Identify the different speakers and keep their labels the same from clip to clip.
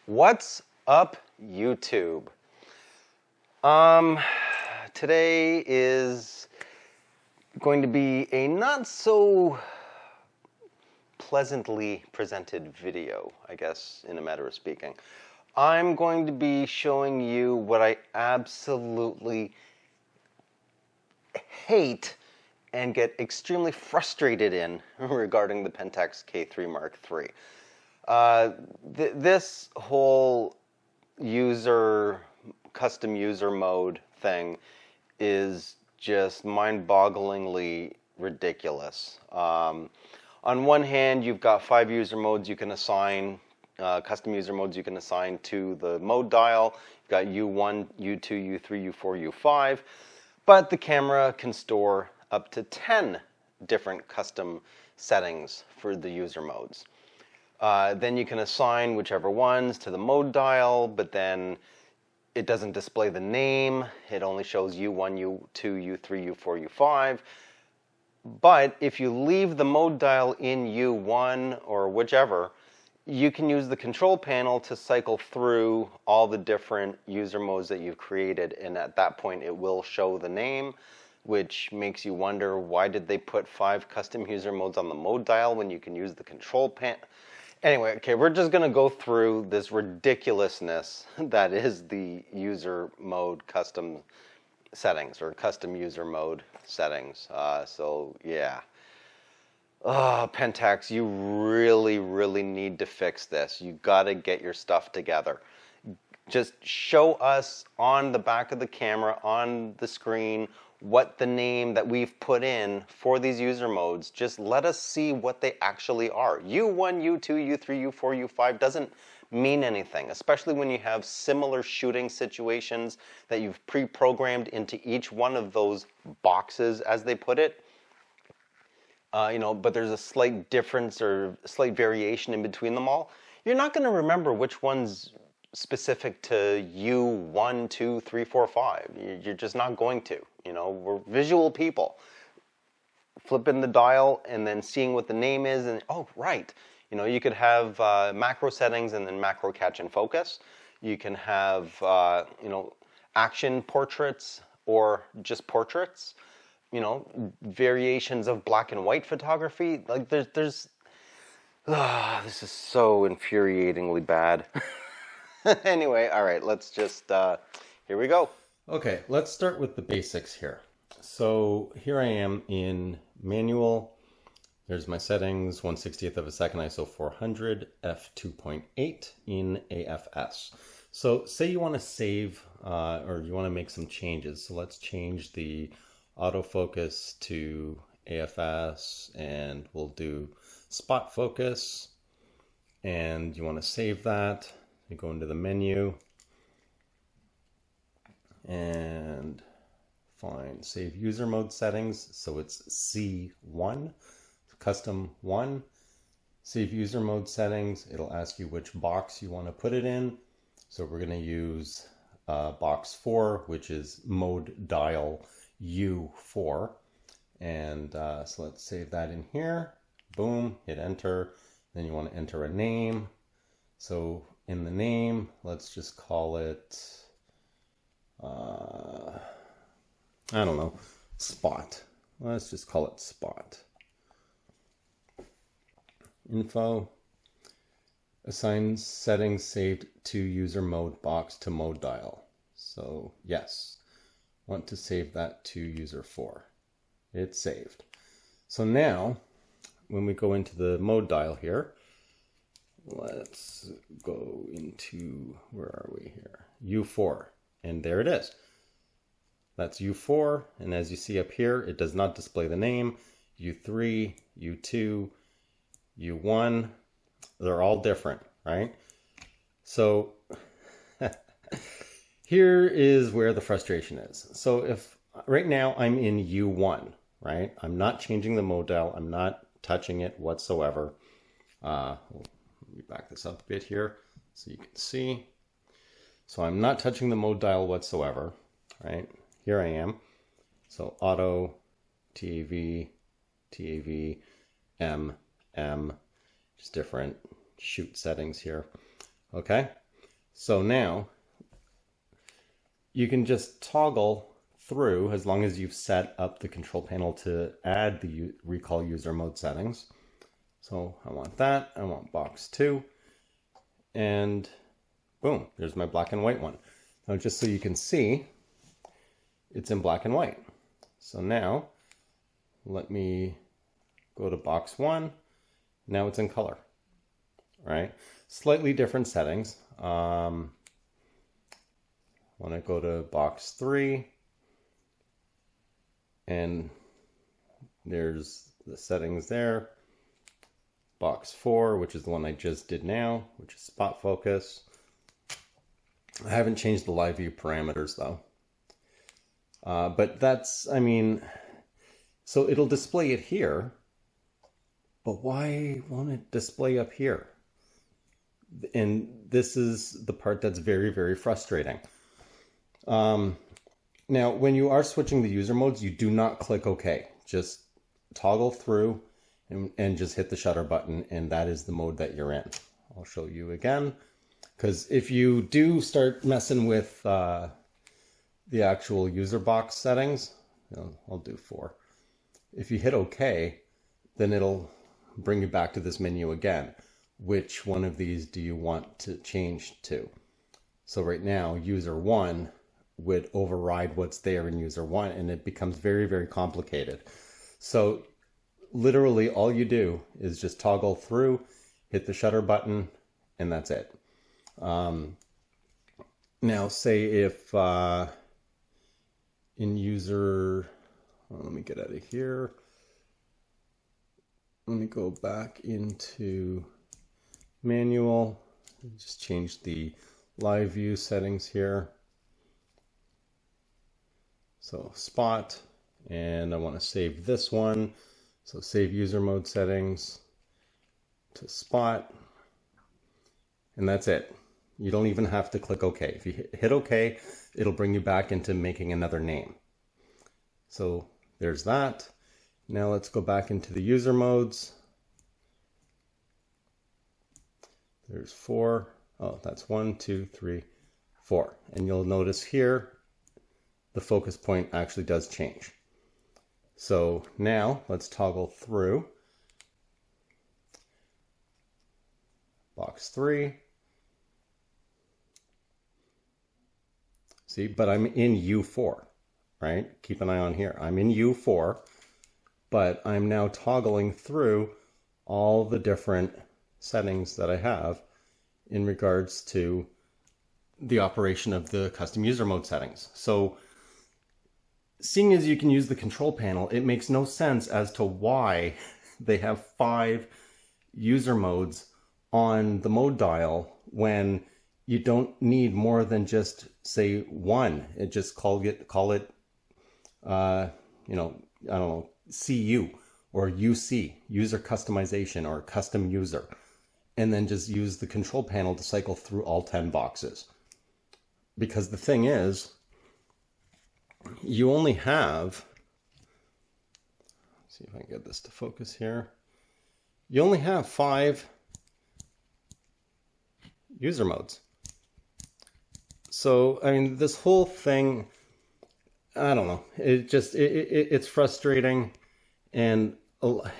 Speaker 1: What's up, YouTube? Today is going to be a not so pleasantly presented video, I guess, in a matter of speaking. I'm going to be showing you what I absolutely hate and get extremely frustrated in regarding the PENTAX K-3 Mark III. This whole custom user mode thing is just mind-bogglingly ridiculous. On one hand, you've got 5 user modes you can assign, custom user modes you can assign to the mode dial. You've got U1, U2, U3, U4, U5, but the camera can store up to 10 different custom settings for the user modes. Then you can assign whichever ones to the mode dial, but then it doesn't display the name. It only shows U1, U2, U3, U4, U5. But if you leave the mode dial in U1 or whichever, you can use the control panel to cycle through all the different user modes that you've created, and at that point it will show the name, which makes you wonder, why did they put 5 custom user modes on the mode dial when you can use the control panel? Anyway, okay, we're just going to go through this ridiculousness that is the user mode custom settings, or custom user mode settings. So, yeah. PENTAX, you really need to fix this. You got to get your stuff together. Just show us on the back of the camera, on the screen, what the name that we've put in for these user modes. Just let us see what they actually are. U1, U2, U3, U4, U5 doesn't mean anything, especially when you have similar shooting situations that you've pre-programmed into each one of those boxes, as they put it. But there's a slight difference or slight variation in between them all. You're not going to remember which one's specific to U1, 2, 3, 4, 5. You're just not going to. We're visual people. Flipping the dial and then seeing what the name is, and oh, right. You could have macro settings and then macro catch and focus. You can have, action portraits or just portraits. Variations of black and white photography. Like this is so infuriatingly bad. Anyway, all right, let's just, here we go.
Speaker 2: Okay, let's start with the basics here. So here I am in manual. There's my settings, 1/60th of a second, ISO 400, f2.8 in AFS. So say you want to save or you want to make some changes. So let's change the autofocus to AFS, and we'll do spot focus. And you want to save that. You go into the menu and find save user mode settings. So it's C1, custom 1. Save user mode settings. It'll ask you which box you want to put it in. So we're going to use box 4, which is mode dial U4. And so let's save that in here. Boom, hit enter. Then you want to enter a name. So in the name, let's just call it, I don't know, spot. Let's just call it spot. Info, assign settings saved to user mode box to mode dial. So yes, want to save that to user 4. It's saved. So now, when we go into the mode dial here, let's go into, where are we here? U4, and there it is. That's U4, and as you see up here, it does not display the name. U3, U2, U1, they're all different, right? So here is where the frustration is. So if right now I'm in U1, right? I'm not changing the mode dial. I'm not touching it whatsoever. Let me back this up a bit here so you can see. So I'm not touching the mode dial whatsoever, right? Here I am. So auto, TAV, TAV, M, just different shoot settings here. Okay. So now you can just toggle through as long as you've set up the control panel to add the recall user mode settings. So I want that, I want box 2, and boom, there's my black and white one. Now just so you can see, it's in black and white. So now let me go to box 1. Now it's in color, right? Slightly different settings. When I go to box 3, and there's the settings there. Box 4, which is the one I just did now, which is spot focus. I haven't changed the live view parameters though. But that's, I mean, so it'll display it here, but why won't it display up here? And this is the part that's very, very frustrating. Now, when you are switching the user modes, you do not click OK. Just toggle through and just hit the shutter button, and that is the mode that you're in. I'll show you again, because if you do start messing with the actual user box settings, I'll do 4. If you hit OK, then it'll bring you back to this menu again. Which one of these do you want to change to? So right now, user 1 would override what's there in user 1, and it becomes very, very complicated. So literally all you do is just toggle through, hit the shutter button, and that's it. Now say if in user, let me get out of here. Let me go back into manual, just change the live view settings here. So spot, and I want to save this one. So save user mode settings to spot, and that's it. You don't even have to click OK. If you hit OK, it'll bring you back into making another name. So there's that. Now let's go back into the user modes. There's 4. Oh, that's 1, 2, 3, 4. And you'll notice here, the focus point actually does change. So now let's toggle through box 3. See, but I'm in U4, right? Keep an eye on here. I'm in U4, but I'm now toggling through all the different settings that I have in regards to the operation of the custom user mode settings. So seeing as you can use the control panel, it makes no sense as to why they have 5 user modes on the mode dial when you don't need more than just say 1. It just call it I don't know, CU or UC, user customization or custom user, and then just use the control panel to cycle through all 10 boxes. Because the thing is, you only have, let's see if I can get this to focus here. You only have 5 user modes. So, I mean, this whole thing, I don't know, it's frustrating, and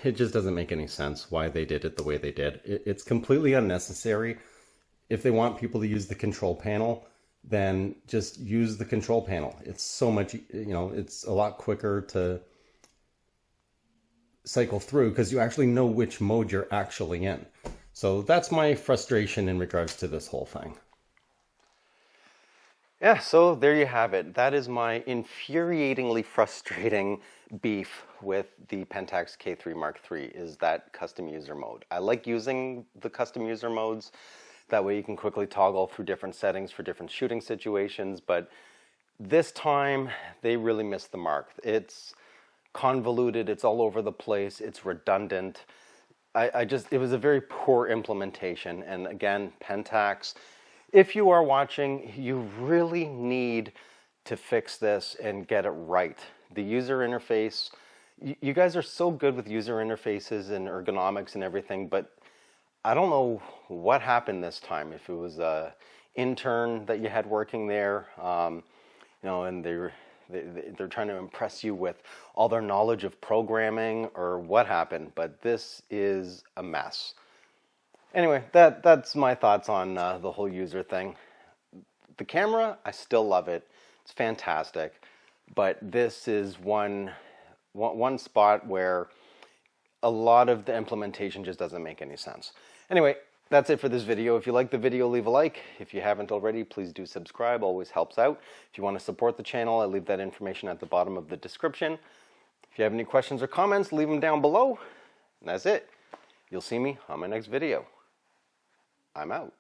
Speaker 2: it just doesn't make any sense why they did it the way they did. It's completely unnecessary. If they want people to use the control panel, then just use the control panel. It's so much, it's a lot quicker to cycle through because you actually know which mode you're actually in. So that's my frustration in regards to this whole thing.
Speaker 1: Yeah, so there you have it. That is my infuriatingly frustrating beef with the PENTAX K-3 Mark III, is that custom user mode. I like using the custom user modes. That way you can quickly toggle through different settings for different shooting situations, but this time they really missed the mark. It's convoluted, it's all over the place, it's redundant. It was a very poor implementation, and again, PENTAX, if you are watching, you really need to fix this and get it right. The user interface, you guys are so good with user interfaces and ergonomics and everything, but I don't know what happened this time, if it was intern that you had working there, and they're trying to impress you with all their knowledge of programming or what happened, but this is a mess. Anyway, that's my thoughts on the whole user thing. The camera, I still love it. It's fantastic, but this is one spot where a lot of the implementation just doesn't make any sense. Anyway, that's it for this video. If you like the video, leave a like. If you haven't already, please do subscribe. Always helps out. If you want to support the channel, I leave that information at the bottom of the description. If you have any questions or comments, leave them down below. And that's it. You'll see me on my next video. I'm out.